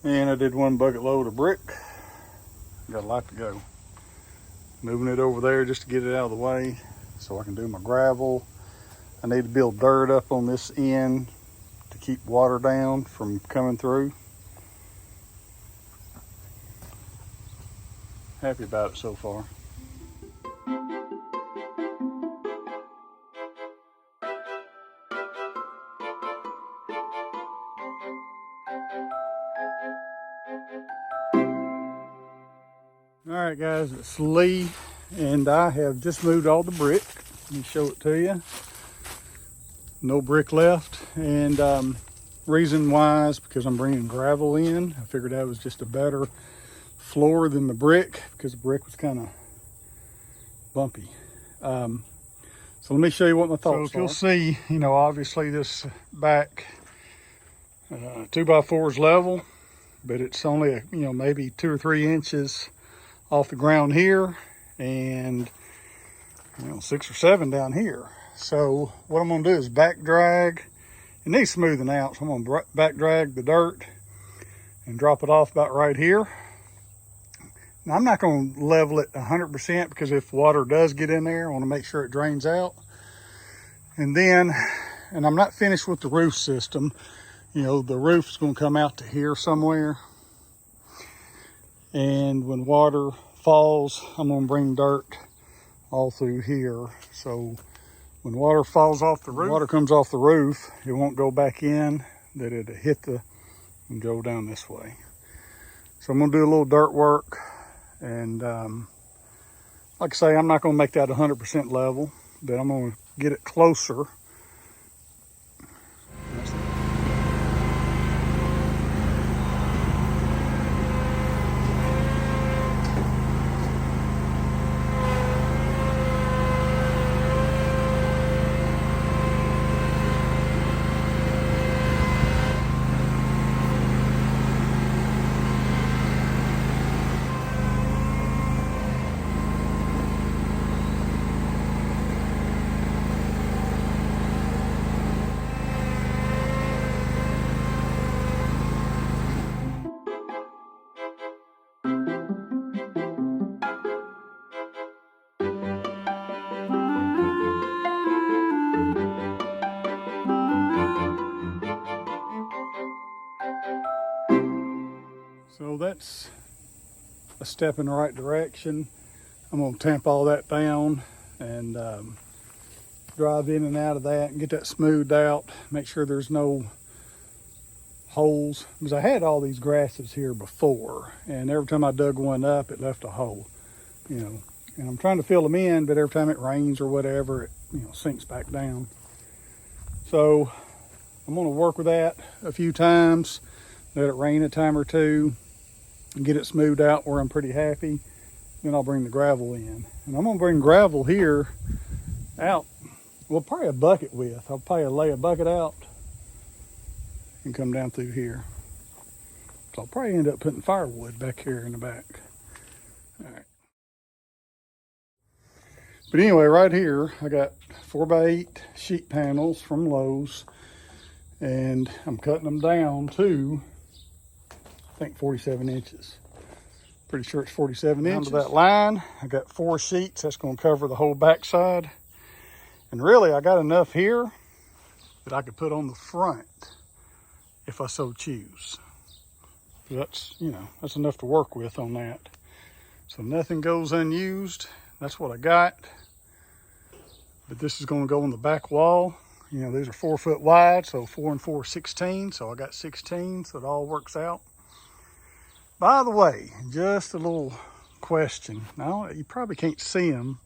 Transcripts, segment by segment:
And I did 1 bucket load of brick. Got a lot to go. Moving it over there just to get it out of the way so I can do my gravel. I need to build dirt up on this end to keep water down from coming through. Happy about it so far. Alright guys, it's Lee and I have just moved all the brick. Let me show it to you. No brick left, and reason why is because I'm bringing gravel in. I figured that was just a better floor than the brick because the brick was kind of bumpy. So let me show you what my thoughts are. So if you'll see, you know, obviously this back 2x4 is level, but it's only, maybe 2 or 3 inches off the ground here, and 6 or 7 down here. So what I'm gonna do is back drag. It needs smoothing out, so I'm gonna back drag the dirt and drop it off about right here. Now I'm not gonna level it 100% because if water does get in there, I wanna make sure it drains out. And I'm not finished with the roof system. The roof's gonna come out to here somewhere. And when water falls, I'm gonna bring dirt all through here. So when water falls off the roof, water comes off the roof, it won't go back in, that it'll hit and go down this way. So I'm gonna do a little dirt work. And like I say, I'm not gonna make that 100% level, but I'm gonna get it closer. So that's a step in the right direction. I'm gonna tamp all that down and drive in and out of that and get that smoothed out. Make sure there's no holes, because I had all these grasses here before, and every time I dug one up, it left a hole. And I'm trying to fill them in, but every time it rains or whatever, it sinks back down. So I'm gonna work with that a few times, let it rain a time or two, and get it smoothed out where I'm pretty happy. Then I'll bring the gravel in. And I'm gonna bring gravel here out, well, probably a bucket width. I'll probably lay a bucket out and come down through here. So I'll probably end up putting firewood back here in the back. All right. But anyway, right here, I got 4x8 sheet panels from Lowe's, and I'm cutting them down to, I think, 47 inches. Pretty sure it's 47 inches. Down to that line, I got 4 sheets. That's gonna cover the whole backside. And really, I got enough here that I could put on the front if I so choose. That's, that's enough to work with on that. So nothing goes unused. That's what I got. But this is gonna go on the back wall. These are 4 foot wide, so 4 and 4, 16. So I got 16, so it all works out. By the way, just a little question. Now, you probably can't see them.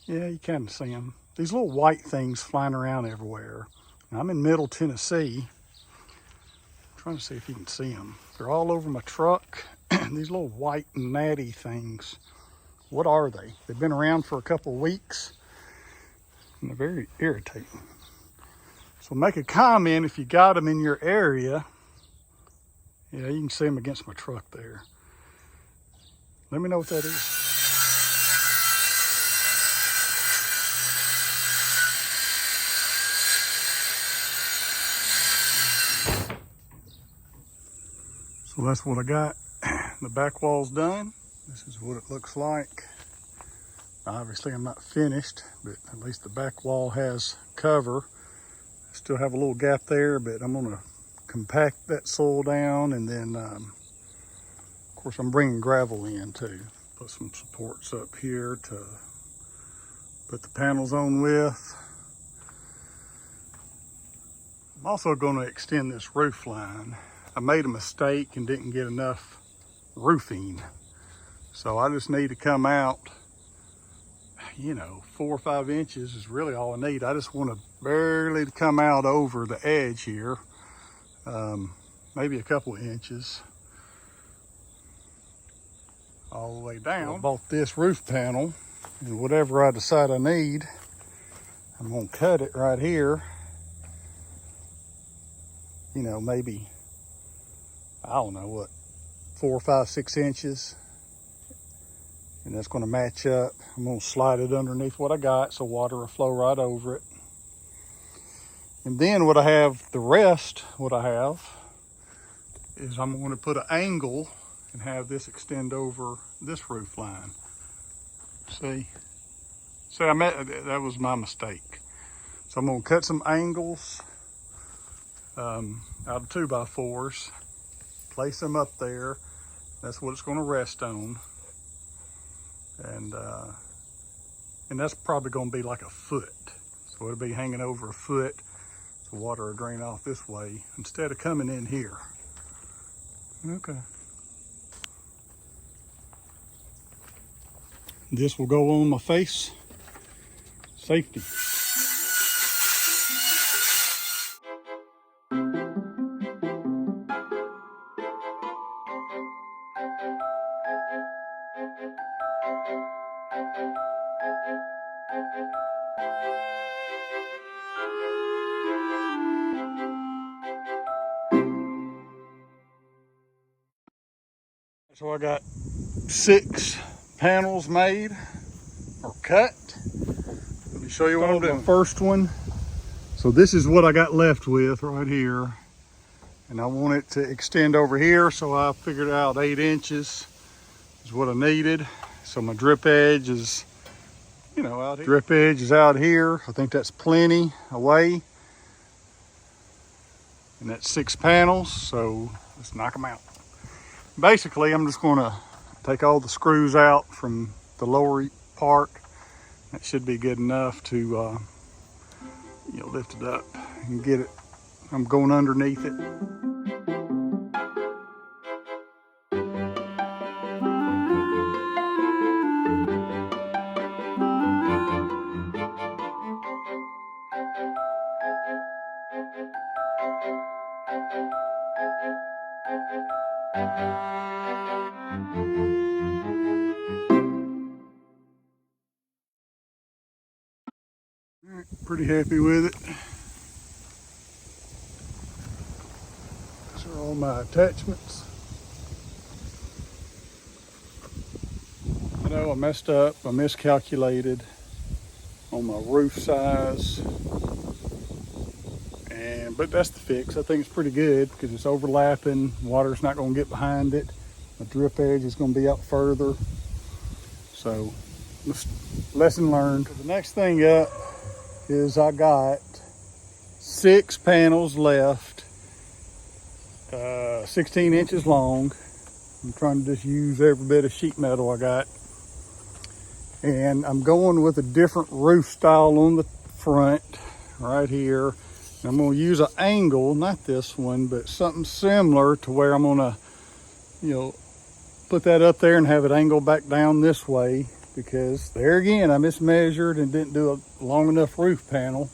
Yeah, you can see them. These little white things flying around everywhere. Now, I'm in Middle Tennessee. I'm trying to see if you can see them. They're all over my truck. These little white natty things. What are they? They've been around for a couple of weeks, and they're very irritating. So make a comment if you got them in your area. Yeah, you can see them against my truck there. Let me know what that is. So So that's what I got. The back wall's done. This is what it looks like. Obviously I'm not finished, but at least the back wall has cover. I still have a little gap there, but I'm gonna compact that soil down, and then of course I'm bringing gravel in too. Put some supports up here to put the panels on with. I'm also gonna extend this roof line. I made a mistake and didn't get enough roofing. So I just need to come out, you know, 4 or 5 inches is really all I need. I just want to barely come out over the edge here, maybe a couple of inches all the way down. I bought this roof panel, and whatever I decide I need, I'm gonna cut it right here. You know, maybe, I don't know what, 4, 5, 6 inches. And that's going to match up. I'm going to slide it underneath what I got so water will flow right over it. And then what I have, the rest, what I have is I'm going to put an angle and have this extend over this roof line. See, that was my mistake. So I'm going to cut some angles out of 2x4s, place them up there. That's what it's going to rest on. And that's probably going to be like a foot. So it'll be hanging over a foot. So water will drain off this way instead of coming in here. Okay. This will go on my face. Safety. So I got 6 panels made or cut. Let me show you what I'm doing. First one. So this is what I got left with right here. And I want it to extend over here. So I figured out 8 inches is what I needed. So my drip edge is, you know, out here. Drip edge is out here. I think that's plenty away. And that's 6 panels. So let's knock them out. Basically, I'm just going to take all the screws out from the lower part. That should be good enough to you know, lift it up and get it. I'm going underneath it. Pretty happy with it. These are all my attachments. I know I messed up, I miscalculated on my roof size. But that's the fix. I think it's pretty good because it's overlapping. Water's not going to get behind it. The drip edge is going to be out further. So, lesson learned. The next thing up is I got 6 panels left, 16 inches long. I'm trying to just use every bit of sheet metal I got. And I'm going with a different roof style on the front right here. I'm going to use an angle, not this one, but something similar to where I'm going to, you know, put that up there and have it angle back down this way, because there again, I mismeasured and didn't do a long enough roof panel.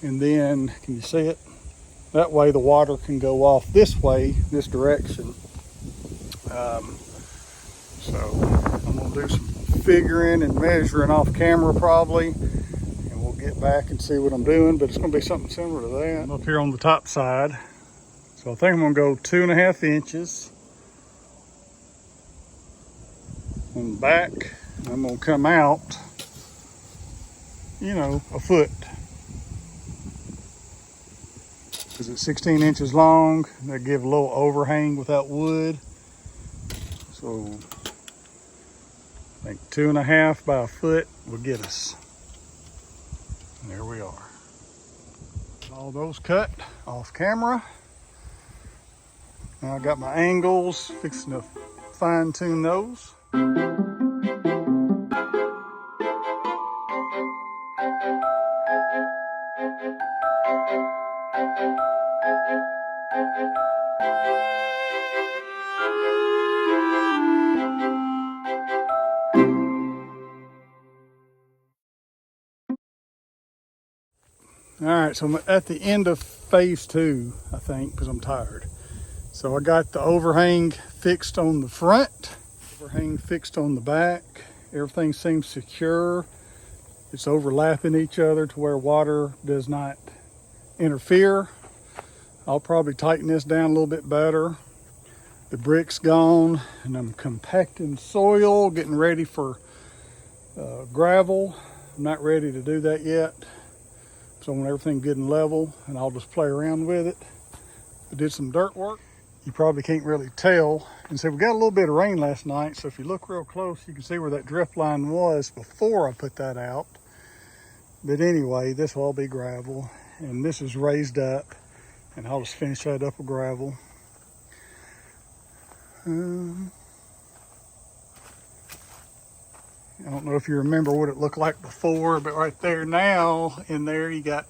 And then, can you see it? That way the water can go off this way, this direction. So I'm going to do some figuring and measuring off camera probably. Get back and see what I'm doing, but it's going to be something similar to that. I'm up here on the top side, so I think I'm going to go 2.5 inches on the back. I'm going to come out, you know, a foot. because it's 16 inches long. They give a little overhang without wood. So I think 2.5 by a foot will get us. And there we are. All those cut off camera. Now I got my angles, fixing to fine tune those. All right, so I'm at the end of phase 2, I think, because I'm tired. So I got the overhang fixed on the front, overhang fixed on the back. Everything seems secure. It's overlapping each other to where water does not interfere. I'll probably tighten this down a little bit better. The brick's gone, and I'm compacting soil, getting ready for gravel. I'm not ready to do that yet. So I want everything good and level, and I'll just play around with it. I did some dirt work. You probably can't really tell. And so we got a little bit of rain last night, so if you look real close, you can see where that drift line was before I put that out. But anyway, this will all be gravel, and this is raised up, and I'll just finish that up with gravel. I don't know if you remember what it looked like before, but right there now, in there you got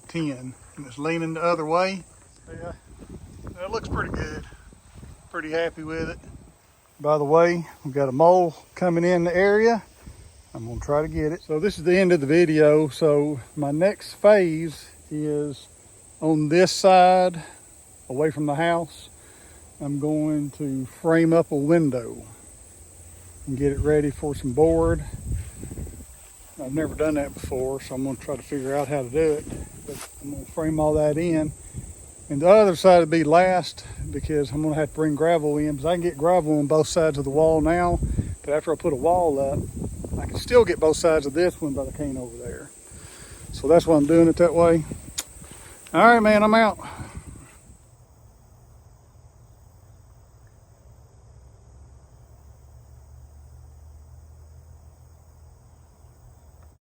10, and it's leaning the other way. Yeah, that looks pretty good. Pretty happy with it. By the way, we've got a mole coming in the area. I'm gonna try to get it. So this is the end of the video. So my next phase is on this side, away from the house. I'm going to frame up a window and get it ready for some board. I've never done that before, so I'm gonna try to figure out how to do it. But I'm gonna frame all that in. And the other side will be last, because I'm gonna have to bring gravel in, because I can get gravel on both sides of the wall now, but after I put a wall up, I can still get both sides of this one, but I can't over there. So that's why I'm doing it that way. All right, man, I'm out.